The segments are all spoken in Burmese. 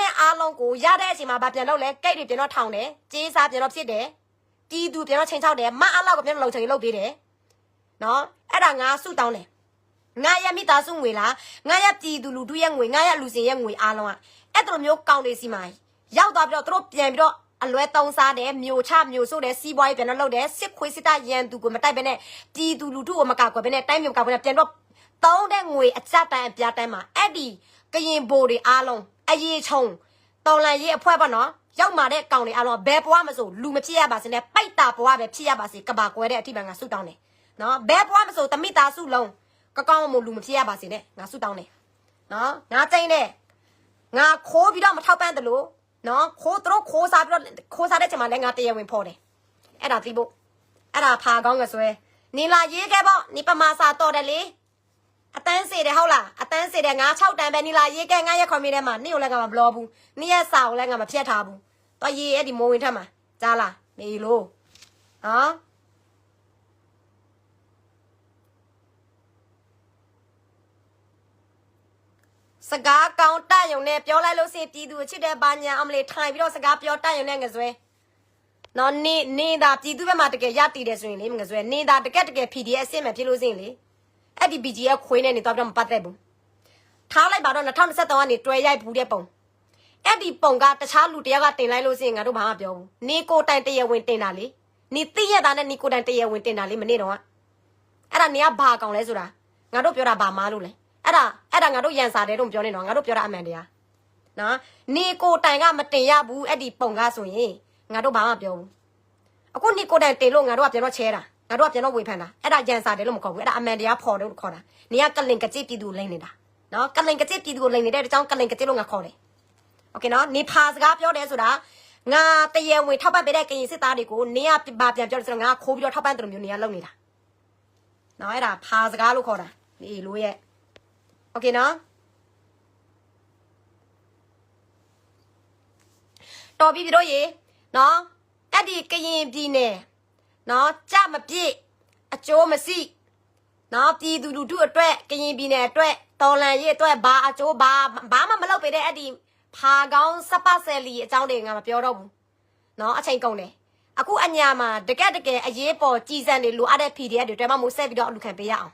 နဲ့အားလုံးကိုရတဲ့အချိန်မှာဗာပြန်လုပ်လဲကိတ်တွေပြန်တော့ထောင်တယ်ကြေးစားပြန်တော့ဖြစ်တယ်တီးသူပြန်တော့ချိန်ချောက်တယ်မအားလောက်ကိုပြန်လုံချင်လုပ်ပေးတယ်နော်အဲ့ဒါငါစုတောင်းတယ်ငါရမိသားစုငွေလားငါရပြည်သူလူထုရဲ့ငွေငါရလူစင်ရဲ့ငွေအားလုံးอ่ะအဲ့တို့မျိုးကောင်းနေစီမှာရောက်သွားပြီးတော့တို့ပြန်ပြီးတော့အလွဲသုံးစားတယ်မျိုးချမျိုးဆိုးတယ်စီးပွားရေးပြန်တော့လုပ်တယ်စစ်ခွေးစစ်တပ်ရန်သူကိုမတိုက်ဘဲနဲ့ပြည်သူလူထုကိုမကောက်ကွယ်ဘဲနဲ့တိုင်းမျိုးကောက်ကွယ်ပြန်တော့တောင်းတဲ့ငွေအကြတန်အပြားတန်းမှာအဲ့ဒီကရင်ဘိုတွေအားလုံးအရေးချုံတော်လန်ရေးအဖွဲပေါ့နော်ရောက်มาတဲ့ကောင်တွေအားလုံးဘယ်ဘွားမဆိုလူမဖြစ်ရပါစေနဲ့ပိုက်တာဘွားပဲဖြစ်ရပါစေကဘာကွယ်တဲ့အထိပံငါဆုတောင်းတယ်နော်ဘယ်ဘွားမဆိုတမိသားစုလုံးကောင်းမလူမဖြစ်ရပါစေနဲ့ငါဆုတောင်းတယ်နော်ငါကျင်းတယ်ငါခိုးပြီးတော့မထောက်ပံ့တယ်လို့နော်ခိုးတို့ခိုးစားပြီးတော့ခိုးစားတဲ့ချိန်မှာလည်းငါတရားဝင်ဖော်တယ်အဲ့ဒါသိဖို့အဲ့ဒါဖာကောင်းကဆွဲနေလာရေးခဲ့ပေါ့နေပမာစာတော်တယ်လေအတန်းစေတယ်ဟုတ်လားအတန်းစေတယ်ငါ6တန်းပဲနေလာရေးခဲ့ငါရက်ခွန်မီထဲမှာနေကိုလည်းငါမဘလောဘူးနေရက်စာကိုလည်းငါမဖြတ်ထားဘူးတော့ရေးအဲ့ဒီမိုးဝင်ထက်မှာကြားလားမေလို့နော်စကားကောင်းတတ်ရုံနဲ့ပြောလိုက်လို့စီပြည်သူချစ်တဲ့ဘာညာအမလေးထိုင်ပြီးတော့စကားပြောတတ်ရုံနဲ့ငစွဲနော်နေတာပြည်သူဘက်မှာတကယ်ရတည်တယ်ဆိုရင်လေငစွဲနေတာတကယ် PDF အစ်စ်မှဖြစ်လို့စင်လေအဲ့ဒီ BGF ခွေးနဲ့နေတော့မပတ်သက်ဘူးထားလိုက်ပါတော့2023ကနေတွဲရိုက်ဘူးတဲ့ပုံအဲ့ဒီပုံကတခြားလူတယောက်ကတင်လိုက်လို့စင်ငါတို့ဘာမှပြောဘူးနေကိုတိုင်တရဝင်တင်တာလေနေသိရတာနဲ့နေကိုတိုင်တရဝင်တင်တာလေမနေ့တော့အဲ့ဒါနေကဘာကောင်လဲဆိုတာငါတို့ပြောတာဘာမားလို့လဲအဲ့ဒါငါတို့ရန်စာတယ်တော့ပြောနေတော့ငါတို့ပြောတာအမှန်တရားနော်နေကိုတိုင်ကမတင်ရဘူးအဲ့ဒီပုံကဆိုရင်ငါတို့ဘာမှပြောဘူးအခုနေကိုတိုင်တင်လို့ငါတို့ကပြန်တော့ချဲတာငါတို့ကပြန်တော့ဝေဖန်တာအဲ့ဒါရန်စာတယ်လို့မခေါ်ဘူးအဲ့ဒါအမှန်တရားဖော်တယ်လို့ခေါ်တာနေကကလင်ကကြည့်ပြည်သူလိမ့်နေတာနော်ကလင်ကကြည့်ပြည်သူကိုလိမ့်နေတဲ့အကြောင်းကလင်ကကြည့်လို့ငါခေါ်တယ်โอเคနော်နေဖာစကားပြောတယ်ဆိုတာငါတရဝင်ထောက်ပံ့ပေးတဲ့ကရင်စစ်သားတွေကိုနေကဘာပြန်ပြောတယ်ဆိုတော့ငါခိုးပြီးတော့ထောက်ပံ့တယ်လို့မျိုးနေကလုပ်နေတာနော်အဲ့ဒါဖာစကားလို့ခေါ်တာနေလို့ရဲ့โอเคနော်တော်ပြီတို့ရေနော်အဲ့ဒီကရင်ပြည်နယ်နော်ကြမပြည့်အကျိုးမရှိနော်ပြည်သူလူထုအတွက်ကရင်ပြည်နယ်အတွက်တော်လန်ရေးအတွက်ဘာအကျိုးဘာမှမလုပ်ပေးတဲ့အဲ့ဒီဖာကောင်းစပတ်ဆယ်လီအကြောင်းတွေငါမပြောတော့ဘူးနော်အချိန်ကုန်တယ်အခုအညာမှာတကယ်အရေးပေါ်ကြည်စံတွေလိုအပ်တဲ့ PDF တွေတွဲမမိုးဆက်ပြီးတော့အလူခံပေးရအောင်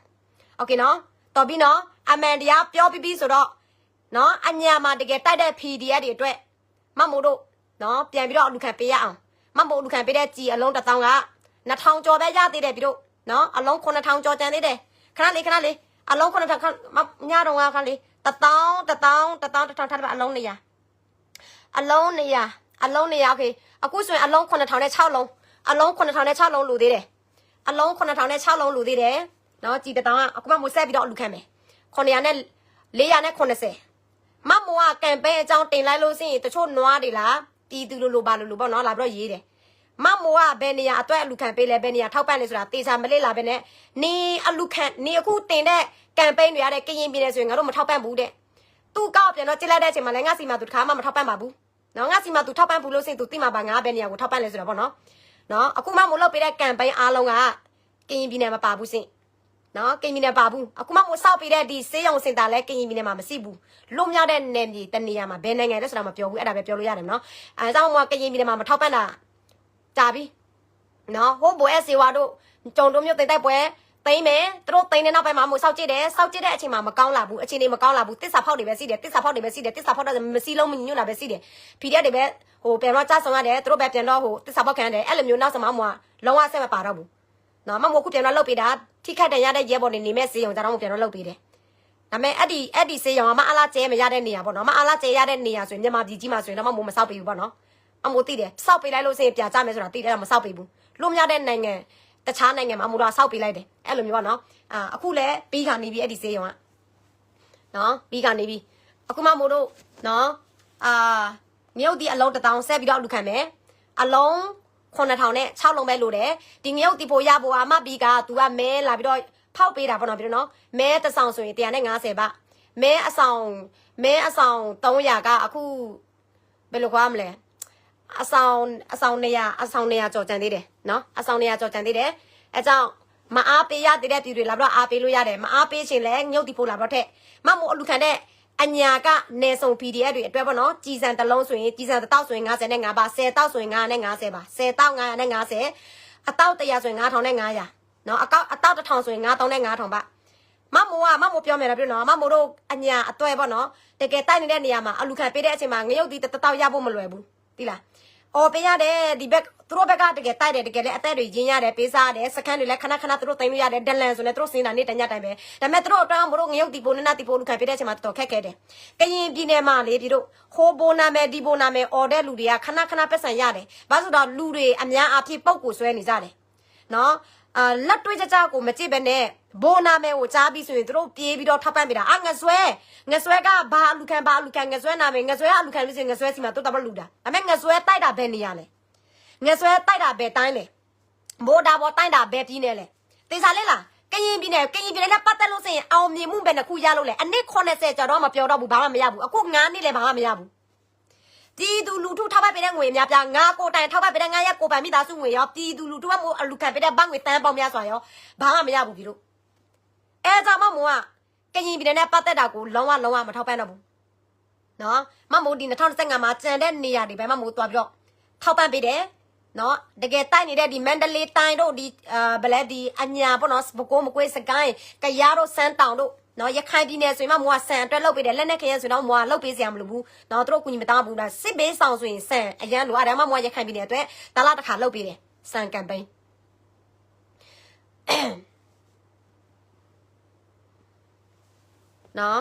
โอเคနော်တော်ပြီနော်အမှန်တရားပြောပြီးဆိုတော့နော်အညာမှာတကယ်တိုက်တဲ့ PDF တွေအတွက်မမို့တို့နော်ပြန်ပြီးတော့အလူခံပေးရအောင်မမို့အလူခံပေးတဲ့ကြည်အလုံး1000က2000ကျော်ပဲရသေးတယ်ပြီးတော့နော်အလုံး9000ကျော်ကျန်သေးတယ်ခဏလေးအလုံး9000ညတော့ခဏလေး1000ထားတယ်အလုံးနေရအလုံးနေရโอเคအခုဆိုရင်အလုံး9000နဲ့6လုံးအလုံး9000နဲ့6လုံးလူသေးတယ်အလုံး9000နဲ့6လုံးလူသေးတယ်နော်ကြည်1000ကအခုမှမိုးဆက်ပြီးတော့အလူခံမယ်900နဲ့490မမိုးကကမ်ပိန်းအကြောင်းတင်လိုက်လို့ရှိရင်တချို့နွားတွေလားပြည်သူလိုပါလို့ပေါ့နော်လာပြီးတော့ရေးတယ်မမိုးကဘယ်နေရာအတွက်အလူခံပေးလဲဘယ်နေရာထောက်ပံ့လဲဆိုတာတေချာမလေးလာပဲနဲ့နေအလူခံနေအခုတင်တဲ့ကမ်ပိန်းတွေရတဲ့ကရင်ပြည်နယ်ဆိုရင်ငါတို့မထောက်ပံ့ဘူးတဲ့သူကောက်ပြန်တော့ကြည့်လိုက်တဲ့အချိန်မှာလည်းငါစီမှာသူတစ်ခါမှမထောက်ပံ့ပါဘူးနော်ငါစီမှာသူထောက်ပံ့ဘူးလို့ရှိရင်သူသိမှာပါငါဘယ်နေရာကိုထောက်ပံ့လဲဆိုတာပေါ့နော်နော်အခုမှမိုးလုပ်ပေးတဲ့ကမ်ပိန်းအားလုံးကကရင်ပြည်နယ်မှာပါဘူးစင်နော်ကရင်ပြည်နယ်ပါဘူးအခုမှမိုးဆောက်ပေးတဲ့ဒီစေးရုံစင်တာလဲကရင်ပြည်နယ်မှာမရှိဘူးလွတ်မြောက်တဲ့နယ်မြေတနေရာမှာဘယ်နိုင်ငံလဲဆိုတာမပြောဘူးအဲ့ဒါပဲပြောလို့ရတယ်နော်အဲဒါကြောင့်မို့ကရင်ပြည်နယ်မှာမထောက်ပံ့တာကြာပြီနော်ဟိုဘိုးအစီဝါတို့ကြုံတို့မျိုးတိတ်တိုက်ပွဲသိမ်းမယ်သူတို့သိမ်းတဲ့နောက်ပိုင်းမှာမို့စောက်ကြည့်တဲ့အချိန်မှာမကောင်းလာဘူးအချိန်တွေမကောင်းလာဘူးတစ္ဆာဖောက်တွေပဲစီးတယ်တစ္ဆာဖောက်တော့မစီလုံးမညွတ်လာပဲစီးတယ် PDF တွေပဲဟိုပြန်တော့ကြားဆောင်ရတယ်သူတို့ပဲပြန်တော့ဟိုတစ္ဆာဖောက်ခံရတယ်အဲ့လိုမျိုးနောက်စမမို့လုံးဝဆက်မပါတော့ဘူးနော်မမို့ခုပြန်တော့လှုပ်ပေးတာထိခတ်တယ်ရတဲ့ရဲဘော်တွေနေမဲ့စေးရုံကြတော့ပြန်တော့လှုပ်ပေးတယ်ဒါပေမဲ့အဲ့ဒီစေးရုံကမအားလားကျဲမရတဲ့နေရာပေါ့နော်မအားလားကျဲရတဲ့နေရာဆိုရင်မြန်မာပြည်ကြီးမှာဆိုရင်တော့မမို့မဆောက်ပေးဘူးပေါ့နော်အမို့သိတယ်စောက်ပေးလိုက်လို့စေးပြကြမယ်ဆိုတာသိတယ်မဆောက်ပေးဘူးလွတ်မြောက်တဲ့နိုင်ငံတခြားနိုင်ငံမှာအမို့တော့ဆောက်ပေးလိုက်တယ်အဲ့လိုမျိုးပေါ့နော်အခုလည်းပြီးခါနေပြီအဲ့ဒီစေးရုံကနော်ပြီးခါနေပြီအခုမှမို့တို့နော်ငရုတ်ဒီအလုံး1000ဆက်ပြီးတော့လူခံမယ်အလုံး9000နဲ့6လုံးပဲလို့တယ်ဒီငရုတ်ဒီပိုရဖို့အမဘီကသူကမဲလာပြီးတော့ဖောက်ပေးတာပေါ့နော်ပြီးတော့နော်မဲတစ်ဆောင်ဆိုရင်150ပါမဲအဆောင်300ကအခုဘယ်လိုခေါ်မလဲအဆောင်နေရကြော်ကြံသေးတယ်နော်အဆောင်နေရကြော်ကြံသေးတယ်အဲကြောင့်မအားပေးရတဲ့ပြည်တွေလာပြီးတော့အားပေးလို့ရတယ်မအားပေးရှင်လဲညုတ်ဒီပို့လာတော့ထက်မမို့အလူခံတဲ့ အညာကနေဆုံ PDF တွေအတွက်ပေါ့နော်ကြည်စံတစ်လုံးဆိုရင်ကြည်စံတစ်တောက်ဆိုရင်55ပါ10တောက်ဆိုရင်950ပါ10တောက်950အတောက်100ဆိုရင်9500နော်အတောက်1000ဆိုရင်9500ပါမမိုးပြောမယ်လားပြနော်မမိုးတို့အညာအတွဲပေါ့နော်တကယ်တိုက်နေတဲ့နေရာမှာအလူခံပေးတဲ့အချိန်မှာငရုတ်ဒီတတောက်ရဖို့မလွယ်ဘူးသိလားအော်ပေးရတယ်ဒီဘက်သူတို့ဘက်ကတကယ်တိုက်တယ်တကယ်လည်းအသက်တွေရင်းရတယ်ပေးစားရတယ်စကန်တွေလည်းခဏသူတို့တင်လို့ရတယ်ဒလန်ဆိုလည်းသူတို့စင်းတာနေတညတိုင်းပဲဒါပေမဲ့သူတို့အတွက်မတို့ငရုတ်ဒီပိုနတီပိုလူခံပေးတဲ့အချိန်မှာတော်ခက်ခဲတယ်ကရင်ပြည်နယ်မှာလေပြည်တို့ဟိုဘိုနာမယ်ဒီဘိုနာမယ်အော်တဲ့လူတွေကခဏပတ်စံရတယ်ဘာလို့ဆိုတော့လူတွေအများအပြည့်ပုတ်ကိုဆွဲနေကြတယ်နော်လက်တွေးကြကိုမကြည့်ပဲနဲ့ဘိုနာမဲကိုကြားပြီးဆိုရင်တို့ပြေးပြီးတော့ထောက်ပံ့ပေးတာငဆွဲကဘာလူခံငဆွဲနာမဲငဆွဲအလူခံလို့ဆိုရင်ငဆွဲစီမှာတို့တပတ်လူတာဒါပေမဲ့ငဆွဲတိုက်တာဘယ်နေရလဲငဆွဲတိုက်တာဘယ်တိုင်းလဲဘိုးတာဘောတိုက်တာဘယ်ပြီးနေလဲတေစာလေးလားကရင်ပြည်နယ်နဲ့ပတ်သက်လို့ဆိုရင်အောင်မြင်မှုပဲတစ်ခုရလို့လေအနည်း80ကျော်တော့မပြောတော့ဘူးဘာမှမရဘူးအခု9နှစ်လည်းဘာမှမရဘူးတီသူလူထုထောက်ပံ့ပေးတဲ့ငွေများပြငါကိုတိုင်ထောက်ပံ့ပေးတဲ့ငါရဲ့ကိုပိုင်မိသားစုငွေရောတီသူလူထုကမို့အလူခံပေးတဲ့ဘဏ်ငွေတန်းပေါင်းများစွာရောဘာမှမရဘူးပြီလို့အဲကြောင့်မမိုးကရင်ပြည်နယ်နဲ့ပတ်သက်တာကိုလုံးဝမထောက်ပံ့တော့ဘူးနော်မမိုးဒီ2015မှာကျန်တဲ့နေရာတွေပဲမမိုးသွားပြီးတော့ထောက်ပံ့ပေးတယ်နော်တကယ်တိုက်နေတဲ့ဒီမန္တလေးတိုင်းတို့ဒီဘလက်ဒီအညာပေါ့နော်ဘကိုးမကွေးစကိုင်းကရတို့စမ်းတောင်တို့နော်ရခိုင်ပြည်နယ်ဆိုရင်မမိုးကဆန်အတွက်လုပ်ပေးတယ်လက်နဲ့ခရဲဆိုတော့မိုးကလုပ်ပေးစရာမလိုဘူးနော်သူတို့ကူညီမတောင်းဘူးလားစစ်ဘေးဆောင်ဆိုရင်ဆန်အရန်လိုအဲ့ဒါမှမိုးကရခိုင်ပြည်နယ်အတွက်တလားတစ်ခါလုပ်ပေးတယ်ဆန်ကမ်ပိန်းနော်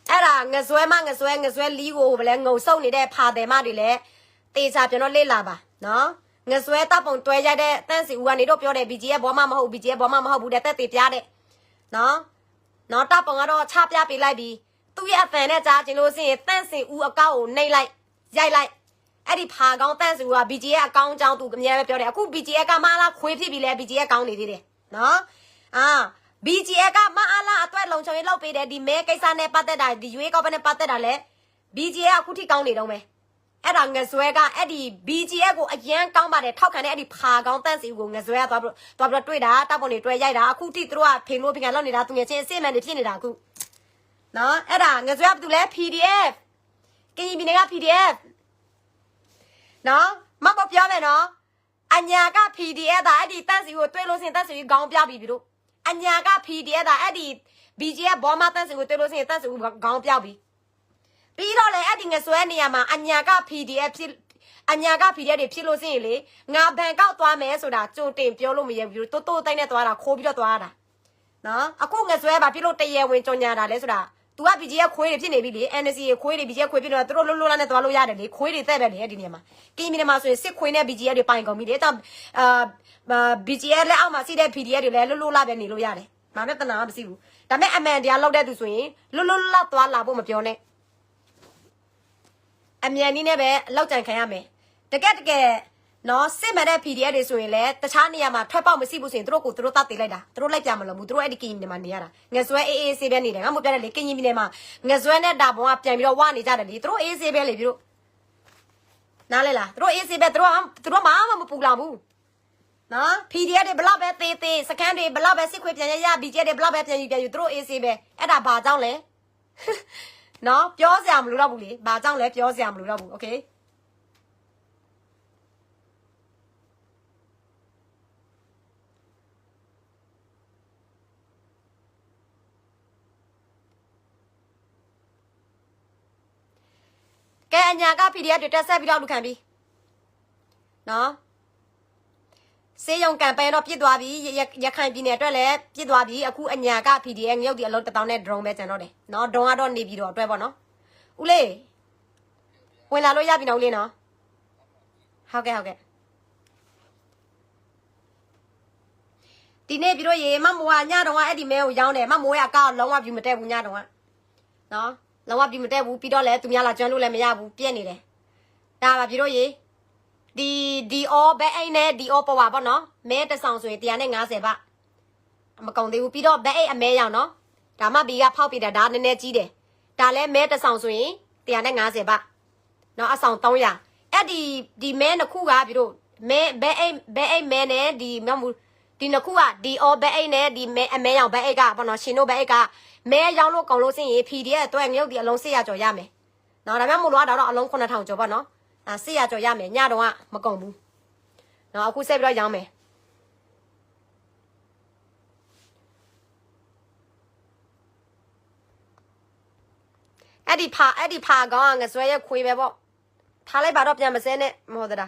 အဲ့ဒါငဆွဲလီးကိုဘလဲငုံဆုပ်နေတဲ့ဖာတယ်မတွေလဲတေချာကျွန်တော်လေ့လာပါနော်ငဆွဲတပ်ပုံတွဲရတဲ့တန့်စီဦးကနေတော့ပြောတယ် BGF ဘောမမဟုတ် BGF ဘောမမဟုတ်ဘူးတဲ့တက်တေပြားတဲ့နော်တပ်ပုံကတော့ချပြပေးလိုက်ပြီးသူ့ရဲ့အဖန်နဲ့ကြားချင်လို့ရှိရင်တန့်စီဦးအကောက်ကိုနှိပ်လိုက်ရိုက်လိုက်အဲ့ဒီဖာကောင်းတန့်စီဦးက BGF အကောင်းအကြောင်းသူအများပဲပြောတယ်အခု BGF ကမလားခွေးဖြစ်ပြီလဲ BGF ကောင်းနေသေးတယ်နော်BGF ကမအားလားအတွက်လုံချုံရေးလောက်ပေးတယ်ဒီမဲကိစ္စနဲ့ပတ်သက်တာဒီရွေးကောက်ပွဲနဲ့ပတ်သက်တာလဲ BGF အခုထိကောင်းနေတော့မယ်အဲ့ဒါငဆွဲကအဲ့ဒီ BGF ကိုအရန်ကောင်းပါတယ်ထောက်ခံတဲ့အဲ့ဒီဖာကောင်းတန့်စီကိုငဆွဲကသွားပြီးတွေ့တာတပ်ပုံတွေတွေ့ရိုက်တာအခုထိသူတို့ကဖေလို့ဖေကန်လောက်နေတာသူငယ်ချင်းအစ်စ်မှန်တွေဖြစ်နေတာအခုနော်အဲ့ဒါငဆွဲကဘာတူလဲ PDF ကရင်ပြည်နယ်က PDF နော်မမပြောမယ်နော်အညာက PDF ဒါအဲ့ဒီတန့်စီကိုတွေ့လို့စင်တန့်စီကိုခေါင်းပြပြီးပြီတို့အညာက PDF ဒါအဲ့ဒီ BGF ဘောမတန့်စီကိုတွေ့လို့စင်တန့်စီကိုခေါင်းပြပြီးတော့လေအဲ့ဒီငဆွဲနေရာမှာအညာက PDF တွေဖြစ်လို့စင်လေငါဘန်ကောက်သွားမယ်ဆိုတာကြိုတင်ပြောလို့မရဘူးတိုးတိုင်းနဲ့သွားတာခိုးပြီးတော့သွားတာနော်အခုငဆွဲပါဖြစ်လို့တရေဝင်ကြော်ညာတာလဲဆိုတာ तू က BGF ခွေးတွေဖြစ်နေပြီလေ NC ခွေးတွေ BGF ခွေးဖြစ်တော့သူတို့လွတ်နဲ့သွားလို့ရတယ်လေခွေးတွေတက်ပဲလေအဲ့ဒီနေရာမှာကင်းမီနေမှာဆိုရင်စစ်ခွေးနဲ့ BGF တွေပိုင်ကုန်ပြီလေအဲ့တော့BGF လက်အောက်မှာစီးတဲ့ PDF တွေလည်းလွတ်လာပဲနေလို့ရတယ်ဘာမှတနာမရှိဘူးဒါပေမဲ့အမှန်တရားလောက်တဲ့သူဆိုရင်လွတ်သွားလာဖို့မပြောနဲ့အမြန်နည်းနဲ့ပဲလောက်ကြံခံရမယ်တကယ်နော်စစ်မှန်တဲ့ PDF တွေဆိုရင်လည်းတခြားနေရာမှာထွက်ပေါက်မရှိဘူးဆိုရင်သူတို့တတ်သေးလိုက်တာသူတို့လိုက်ကြမလို့ဘူးသူတို့အဲ့ဒီကရင်ပြည်နယ်မှာနေရတာငဆွဲအေးဆေးပဲနေတယ်ငါမို့ပြတယ်လေကရင်ပြည်နယ်မှာငဆွဲနဲ့တာဘုံကပြန်ပြီးတော့ဝနေကြတယ်လေသူတို့အေးဆေးပဲလေပြီးတော့နားလဲလားသူတို့အေးဆေးပဲသူတို့မှမပူလောင်ဘူးနော် PDF တွေဘလောက်ပဲသေးစကန်တွေဘလောက်ပဲစစ်ခွေပြန်ရ BGF တွေဘလောက်ပဲပြန်ယူသူတို့အေးဆေးပဲအဲ့ဒါဘာကြောင့်လဲနော်ပြောစရာမလိုတော့ဘူးလေဘာကြောင့်လဲပြောစရာမလိုတော့ဘူးโอเคကဲအညာက PDF တွေတက်ဆက်ပြီးတော့လူခံပြီးနော်စေယုံကမ်ပိန်းတော့ပြစ်သွားပြီရခိုင်ပြည်နယ်အတွက်လည်းပြစ်သွားပြီအခုအညာက PDF ငရုတ်ဒီအလုံး1000နဲ့ drone ပဲကျန်တော့တယ်နော် drone ကတော့နေပြီးတော့အတွက်ပေါ့နော်ဦးလေးဝင်လာလို့ရပြီနော်ဦးလေးနော်ဟုတ်ကဲ့ဒီနေ့ပြီးတော့ရေမမိုးကညတော့အဲ့ဒီမဲကိုရောင်းတယ်မမိုးရဲ့အကောက်လုံးဝပြူမတက်ဘူးညတော့နော်လုံးဝပြူမတက်ဘူးပြီးတော့လည်းသူများလာကျွမ်းလို့လည်းမရဘူးပြက်နေတယ်ဒါပါပြီးတော့ရေဒီအောဘဲအိတ်နဲ့ဒီအောပေါ်ပါပေါ့နော်မဲတဆောင်ဆိုရင်150ပါမကုန်သေးဘူးပြီးတော့ဘဲအိတ်အမဲရောင်နော်ဒါမှဘီကဖောက်ပြတာဒါနည်းနည်းကြီးတယ်ဒါလည်းမဲတဆောင်ဆိုရင်150ပါနော်အဆောင်300အဲ့ဒီမဲနှစ်ခုကပြီးတော့မဲဘဲအိတ်မဲနဲ့ဒီ ဒီနှစ်ခုကဒီအော်ဘက်အိတ်နဲ့ဒီမဲအမဲရောင်ဘက်အိတ်ကပေါ့နော်ရှင်တို့ဘက်အိတ်ကမဲရောင်လို့ကောင်းလို့စင်ရင် PDF အတွက်ငရုတ်ဒီအလုံး400ကျော်ရမယ်နော်ဒါပေမဲ့မို့လို့တော့အလုံး9000ကျော်ပေါ့နော်400ကျော်ရမယ်ညတော့ကမကုန်ဘူးနော်အခုဆက်ပြီးတော့ရောင်းမယ်အဲ့ဒီဖာကောင်ကငဆွဲရဲ့ခွေးပဲပေါ့ထားလိုက်ပါတော့ပြန်မစဲနဲ့မဟုတ်တာ